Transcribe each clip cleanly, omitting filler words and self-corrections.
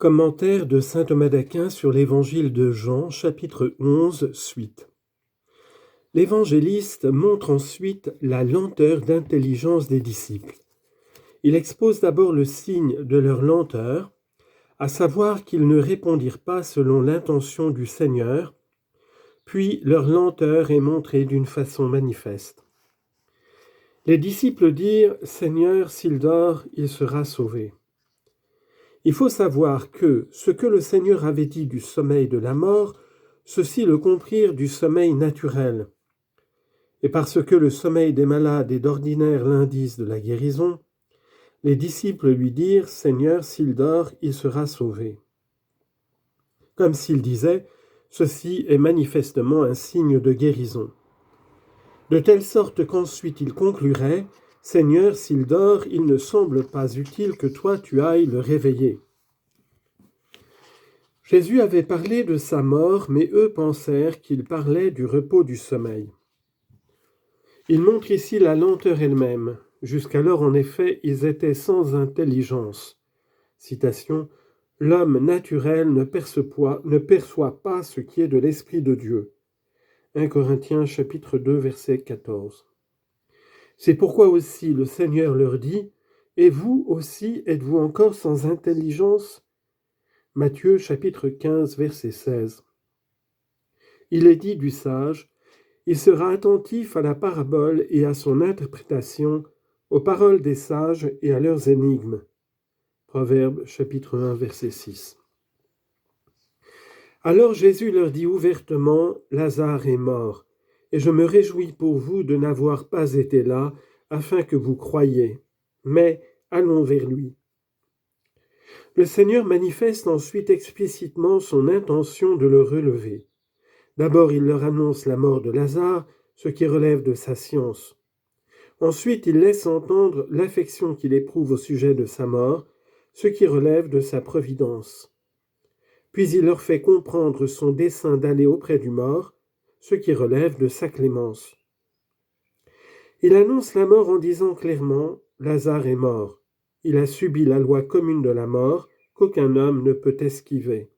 Commentaire de saint Thomas d'Aquin sur l'Évangile de Jean, chapitre 11, suite. L'évangéliste montre ensuite la lenteur d'intelligence des disciples. Il expose d'abord le signe de leur lenteur, à savoir qu'ils ne répondirent pas selon l'intention du Seigneur, puis leur lenteur est montrée d'une façon manifeste. Les disciples dirent « Seigneur, s'il dort, il sera sauvé ». Il faut savoir que ce que le Seigneur avait dit du sommeil de la mort, ceux-ci le comprirent du sommeil naturel. Et parce que le sommeil des malades est d'ordinaire l'indice de la guérison, les disciples lui dirent « Seigneur, s'il dort, il sera sauvé ». Comme s'ils disaient « Ceci est manifestement un signe de guérison ». De telle sorte qu'ensuite il conclurait « Seigneur, s'il dort, il ne semble pas utile que toi tu ailles le réveiller ». Jésus avait parlé de sa mort, mais eux pensèrent qu'il parlait du repos du sommeil. Il montre ici la lenteur elle-même. Jusqu'alors, en effet, ils étaient sans intelligence. Citation, « L'homme naturel ne perçoit pas ce qui est de l'Esprit de Dieu. » 1 Corinthiens chapitre 2, verset 14. C'est pourquoi aussi le Seigneur leur dit « Et vous aussi êtes-vous encore sans intelligence ?» Matthieu chapitre 15, verset 16. Il est dit du sage « Il sera attentif à la parabole et à son interprétation, aux paroles des sages et à leurs énigmes. » Proverbe chapitre 1, verset 6. Alors Jésus leur dit ouvertement « Lazare est mort, et je me réjouis pour vous de n'avoir pas été là, afin que vous croyiez. Mais allons vers lui. » Le Seigneur manifeste ensuite explicitement son intention de le relever. D'abord, il leur annonce la mort de Lazare, ce qui relève de sa science. Ensuite, il laisse entendre l'affection qu'il éprouve au sujet de sa mort, ce qui relève de sa providence. Puis il leur fait comprendre son dessein d'aller auprès du mort, ce qui relève de sa clémence. Il annonce la mort en disant clairement « Lazare est mort ». Il a subi la loi commune de la mort qu'aucun homme ne peut esquiver.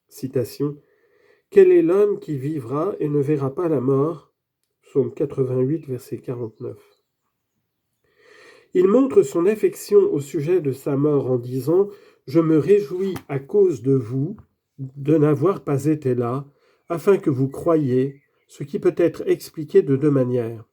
Citation. « Quel est l'homme qui vivra et ne verra pas la mort ?» Psaume 88, verset 49. Il montre son affection au sujet de sa mort en disant « Je me réjouis à cause de vous de n'avoir pas été là, afin que vous croyiez », ce qui peut être expliqué de deux manières.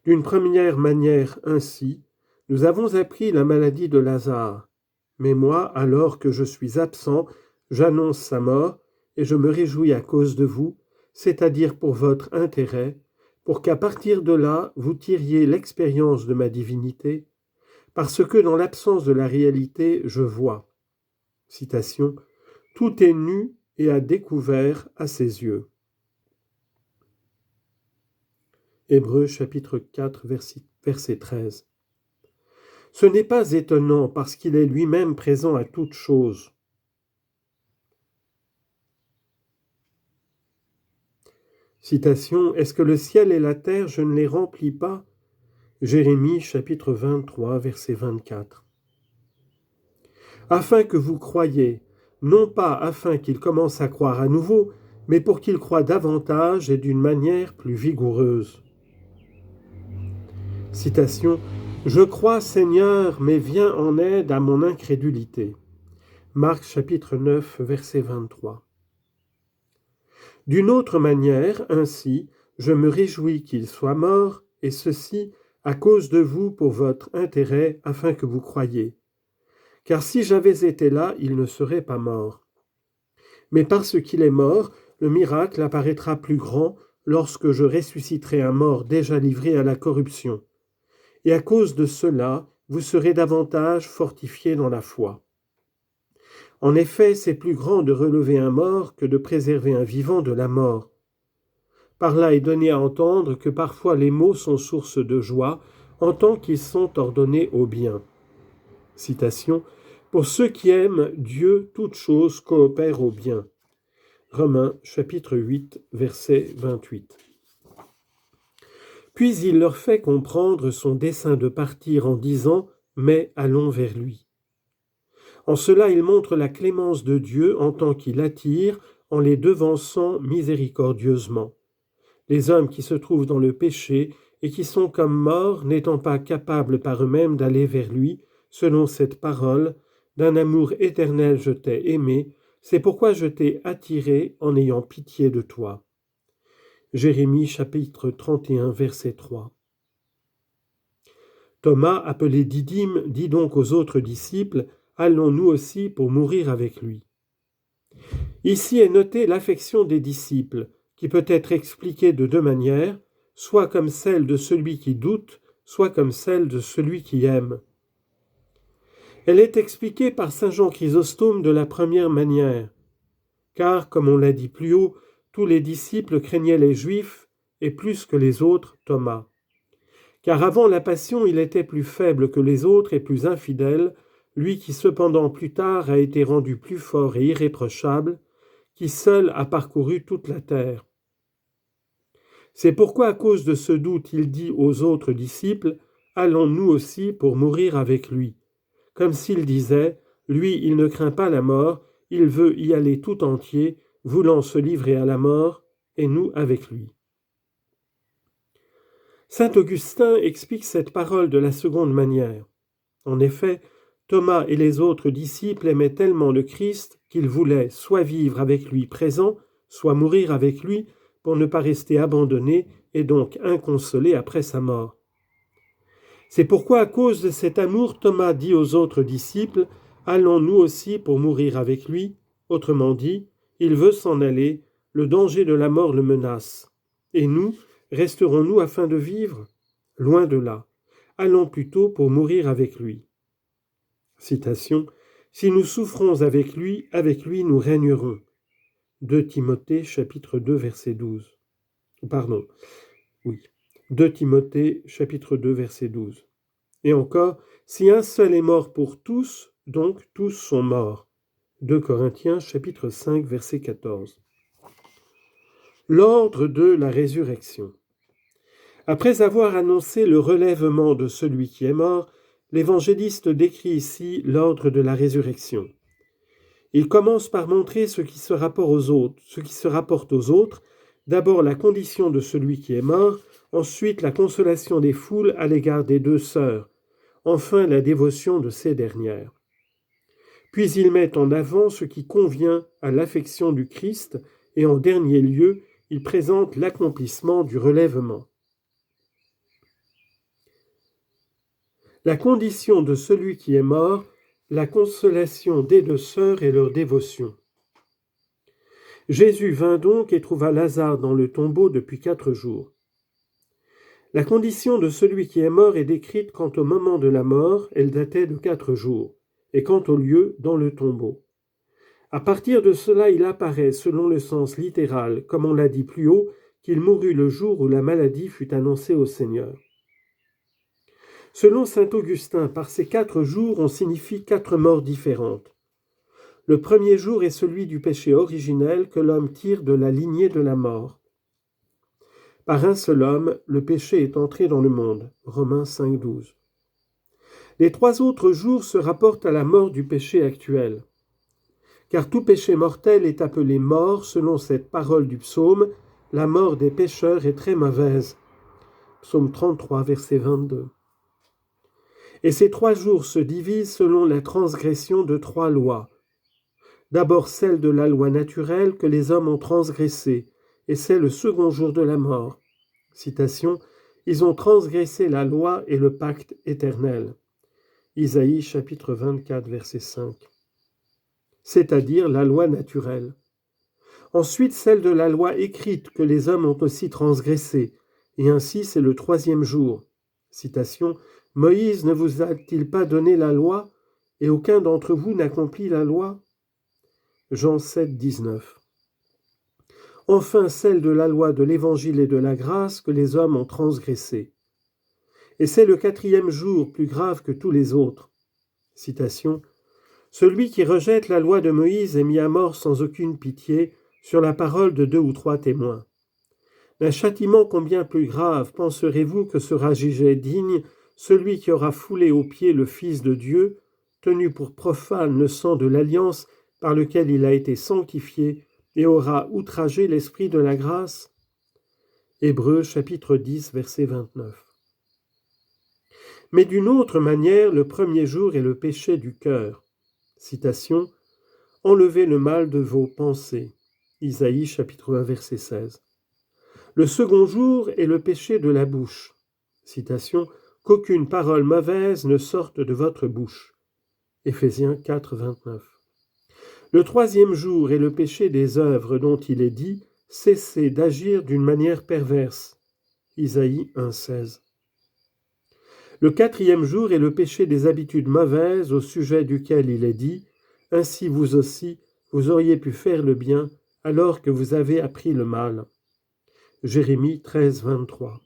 D'une première manière ainsi, nous avons appris la maladie de Lazare. Mais moi, alors que je suis absent, j'annonce sa mort, et je me réjouis à cause de vous, c'est-à-dire pour votre intérêt, pour qu'à partir de là, vous tiriez l'expérience de ma divinité, parce que dans l'absence de la réalité, je vois. Citation, « Tout est nu et à découvert à ses yeux. » Hébreux chapitre 4, verset 13. Ce n'est pas étonnant parce qu'il est lui-même présent à toutes choses. Citation, « Est-ce que le ciel et la terre, je ne les remplis pas ?» Jérémie chapitre 23, verset 24. Afin que vous croyiez, non pas afin qu'ils commencent à croire à nouveau, mais pour qu'ils croient davantage et d'une manière plus vigoureuse. Citation, « Je crois, Seigneur, mais viens en aide à mon incrédulité. » Marc chapitre 9, verset 23. D'une autre manière, ainsi, je me réjouis qu'il soit mort, et ceci à cause de vous pour votre intérêt, afin que vous croyiez. Car si j'avais été là, il ne serait pas mort. Mais parce qu'il est mort, le miracle apparaîtra plus grand lorsque je ressusciterai un mort déjà livré à la corruption. Et à cause de cela, vous serez davantage fortifiés dans la foi. En effet, c'est plus grand de relever un mort que de préserver un vivant de la mort. Par là est donné à entendre que parfois les maux sont source de joie, en tant qu'ils sont ordonnés au bien. Citation, « Pour ceux qui aiment Dieu, toutes choses coopèrent au bien. » Romains chapitre 8, verset 28. Puis il leur fait comprendre son dessein de partir en disant « Mais allons vers lui ». En cela, il montre la clémence de Dieu en tant qu'il attire en les devançant miséricordieusement. Les hommes qui se trouvent dans le péché et qui sont comme morts, n'étant pas capables par eux-mêmes d'aller vers lui, selon cette parole, d'un amour éternel je t'ai aimé, c'est pourquoi je t'ai attiré en ayant pitié de toi. Jérémie chapitre 31 verset 3. Thomas, appelé Didyme, dit donc aux autres disciples, allons nous aussi pour mourir avec lui. Ici est notée l'affection des disciples, qui peut être expliquée de deux manières, soit comme celle de celui qui doute, soit comme celle de celui qui aime. Elle est expliquée par saint Jean Chrysostome de la première manière, car, comme on l'a dit plus haut, tous les disciples craignaient les Juifs, et plus que les autres, Thomas. Car avant la passion, il était plus faible que les autres et plus infidèle, lui qui cependant plus tard a été rendu plus fort et irréprochable, qui seul a parcouru toute la terre. C'est pourquoi, à cause de ce doute, il dit aux autres disciples, « Allons nous aussi pour mourir avec lui », comme s'il disait, « Lui, il ne craint pas la mort, il veut y aller tout entier, voulant se livrer à la mort, et nous avec lui. » Saint Augustin explique cette parole de la seconde manière. En effet, Thomas et les autres disciples aimaient tellement le Christ qu'ils voulaient soit vivre avec lui présent, soit mourir avec lui pour ne pas rester abandonnés et donc inconsolés après sa mort. C'est pourquoi, à cause de cet amour, Thomas dit aux autres disciples, « Allons nous aussi pour mourir avec lui ?» Autrement dit, il veut s'en aller, le danger de la mort le menace. Et nous, resterons-nous afin de vivre? Loin de là. Allons plutôt pour mourir avec lui. Citation. Si nous souffrons avec lui nous régnerons. 2 Timothée chapitre 2 verset 12. Pardon. Oui. 2 Timothée chapitre 2 verset 12. Et encore, si un seul est mort pour tous, donc tous sont morts. 2 Corinthiens chapitre 5 verset 14. L'ordre de la résurrection. Après avoir annoncé le relèvement de celui qui est mort, l'évangéliste décrit ici l'ordre de la résurrection. Il commence par montrer ce qui se rapporte aux autres, d'abord la condition de celui qui est mort, ensuite la consolation des foules à l'égard des deux sœurs, enfin la dévotion de ces dernières. Puis il met en avant ce qui convient à l'affection du Christ et en dernier lieu, il présente l'accomplissement du relèvement. La condition de celui qui est mort, la consolation des deux sœurs et leur dévotion. Jésus vint donc et trouva Lazare dans le tombeau depuis 4 jours. La condition de celui qui est mort est décrite quant au moment de la mort, elle datait de 4 jours, et quant au lieu, dans le tombeau. À partir de cela, il apparaît, selon le sens littéral, comme on l'a dit plus haut, qu'il mourut le jour où la maladie fut annoncée au Seigneur. Selon saint Augustin, par ces 4 jours, on signifie 4 morts différentes. Le premier jour est celui du péché originel que l'homme tire de la lignée de la mort. Par un seul homme, le péché est entré dans le monde. Romains 5, 12. Les 3 autres jours se rapportent à la mort du péché actuel. Car tout péché mortel est appelé mort selon cette parole du psaume, la mort des pécheurs est très mauvaise. Psaume 33, verset 22. Et ces 3 jours se divisent selon la transgression de 3 lois. D'abord celle de la loi naturelle que les hommes ont transgressée, et c'est le second jour de la mort. Citation, « Ils ont transgressé la loi et le pacte éternel ». Isaïe chapitre 24, verset 5. C'est-à-dire la loi naturelle. Ensuite celle de la loi écrite que les hommes ont aussi transgressée, et ainsi c'est le 3e jour. Citation, « Moïse ne vous a-t-il pas donné la loi, et aucun d'entre vous n'accomplit la loi ?» Jean 7, 19. Enfin celle de la loi de l'évangile et de la grâce que les hommes ont transgressée. Et c'est le 4e jour plus grave que tous les autres. Citation, « Celui qui rejette la loi de Moïse est mis à mort sans aucune pitié sur la parole de 2 ou 3 témoins. D'un châtiment combien plus grave penserez-vous que sera jugé digne celui qui aura foulé aux pieds le Fils de Dieu, tenu pour profane le sang de l'alliance par lequel il a été sanctifié et aura outragé l'esprit de la grâce? Hébreux chapitre 10, verset 29. Mais d'une autre manière, le premier jour est le péché du cœur. Citation, « Enlevez le mal de vos pensées » Isaïe chapitre 1, verset 16. Le second jour est le péché de la bouche. Citation, « Qu'aucune parole mauvaise ne sorte de votre bouche » Éphésiens 4, 29. Le troisième jour est le péché des œuvres dont il est dit « Cessez d'agir d'une manière perverse » Isaïe 1, 16. Le quatrième jour est le péché des habitudes mauvaises au sujet duquel il est dit « Ainsi vous aussi, vous auriez pu faire le bien alors que vous avez appris le mal » Jérémie 13, 23.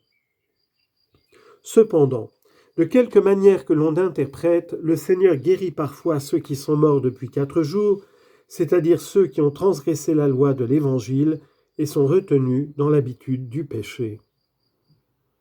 Cependant, de quelque manière que l'on interprète, le Seigneur guérit parfois ceux qui sont morts depuis 4 jours, c'est-à-dire ceux qui ont transgressé la loi de l'Évangile et sont retenus dans l'habitude du péché.